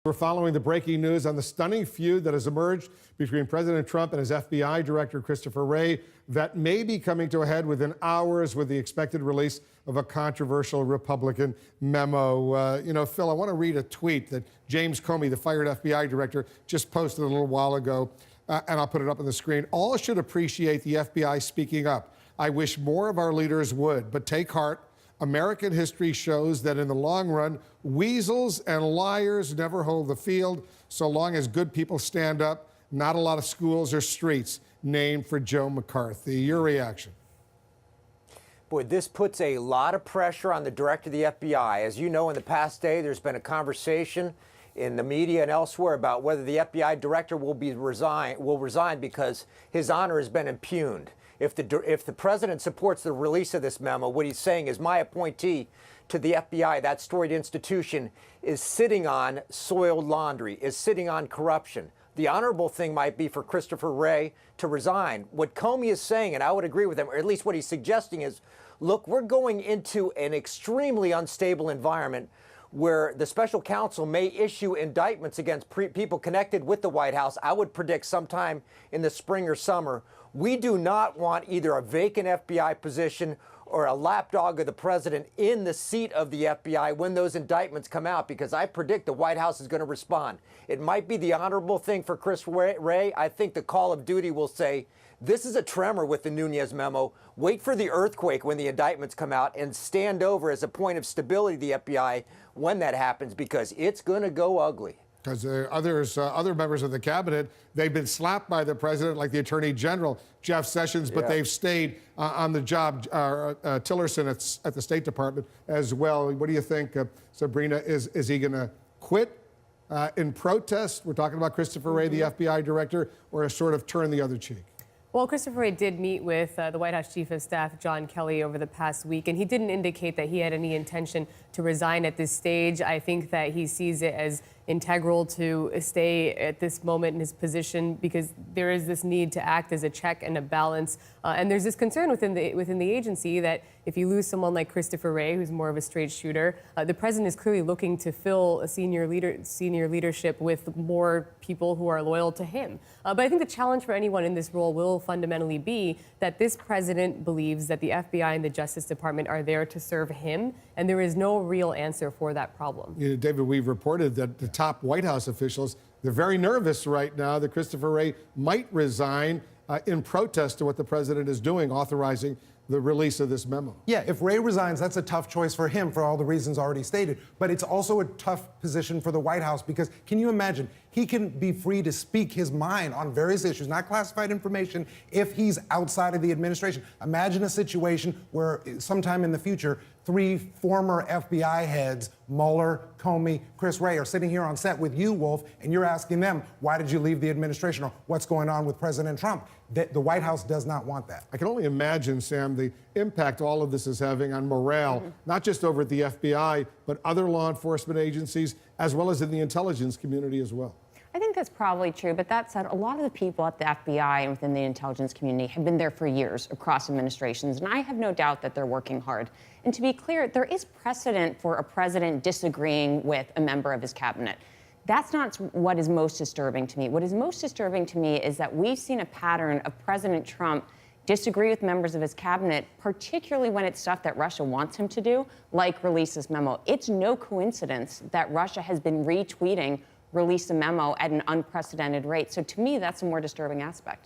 We're following the breaking news on the stunning feud that has emerged between President Trump and his FBI Director Christopher Wray that may be coming to a head within hours with the expected release of a controversial Republican memo. Phil, I want to read a tweet that James Comey, the fired FBI Director, just posted a little while ago, and I'll put it up on the screen. All should appreciate the FBI speaking up. I wish more of our leaders would, but take heart. American history shows that in the long run, weasels and liars never hold the field. So long as good people stand up, not a lot of schools or streets named for Joe McCarthy. Your reaction? Boy, this puts a lot of pressure on the director of the FBI. As you know, in the past day, there's been a conversation in the media and elsewhere about whether the FBI director will resign because his honor has been impugned. If the president supports the release of this memo, what he's saying is my appointee to the FBI, that storied institution, is sitting on soiled laundry, is sitting on corruption. The honorable thing might be for Christopher Wray to resign. What Comey is saying, and I would agree with him, or at least what he's suggesting is, look, we're going into an extremely unstable environment where the special counsel may issue indictments against people connected with the White House. I would predict sometime in the spring or summer. We do not want either a vacant FBI position or a lapdog of the president in the seat of the FBI when those indictments come out, because I predict the White House is going to respond. It might be the honorable thing for Chris Wray. I think the call of duty will say, this is a tremor with the Nunes memo. Wait for the earthquake when the indictments come out and stand over as a point of stability to the FBI when that happens, because it's going to go ugly. Because other members of the cabinet, they've been slapped by the president, like the Attorney General, Jeff Sessions, but they've stayed on the job. Tillerson at the State Department as well. What do you think, Sabrina? Is he going to quit in protest? We're talking about Christopher Wray, the FBI director, or sort of turn the other cheek? Well, Christopher Wray did meet with the White House Chief of Staff, John Kelly, over the past week, and he didn't indicate that he had any intention to resign at this stage. I think that he sees it as integral to stay at this moment in his position because there is this need to act as a check and a balance. And there's this concern within the agency that if you lose someone like Christopher Wray, who's more of a straight shooter, the president is clearly looking to fill a senior leadership with more people who are loyal to him. But I think the challenge for anyone in this role will fundamentally be that this president believes that the FBI and the Justice Department are there to serve him, and there is no real answer for that problem. David, we've reported that the top White House officials, they're very nervous right now that Christopher Wray might resign in protest to what the president is doing, authorizing the release of this memo. Yeah, if Wray resigns, that's a tough choice for him for all the reasons already stated. But it's also a tough position for the White House because can you imagine? He can be free to speak his mind on various issues, not classified information, if he's outside of the administration. Imagine a situation where sometime in the future, 3 former FBI heads, Mueller, Comey, Chris Wray, are sitting here on set with you, Wolf, and you're asking them, why did you leave the administration, or what's going on with President Trump? The White House does not want that. I can only imagine, Sam, the impact all of this is having on morale, not just over at the FBI, but other law enforcement agencies, as well as in the intelligence community as well. I think that's probably true, but that said, a lot of the people at the FBI and within the intelligence community have been there for years across administrations, and I have no doubt that they're working hard. And to be clear, there is precedent for a president disagreeing with a member of his cabinet. That's not what is most disturbing to me. What is most disturbing to me is that we've seen a pattern of President Trump disagree with members of his cabinet, particularly when it's stuff that Russia wants him to do, like release this memo. It's no coincidence that Russia has been retweeting release a memo at an unprecedented rate. So to me, that's a more disturbing aspect.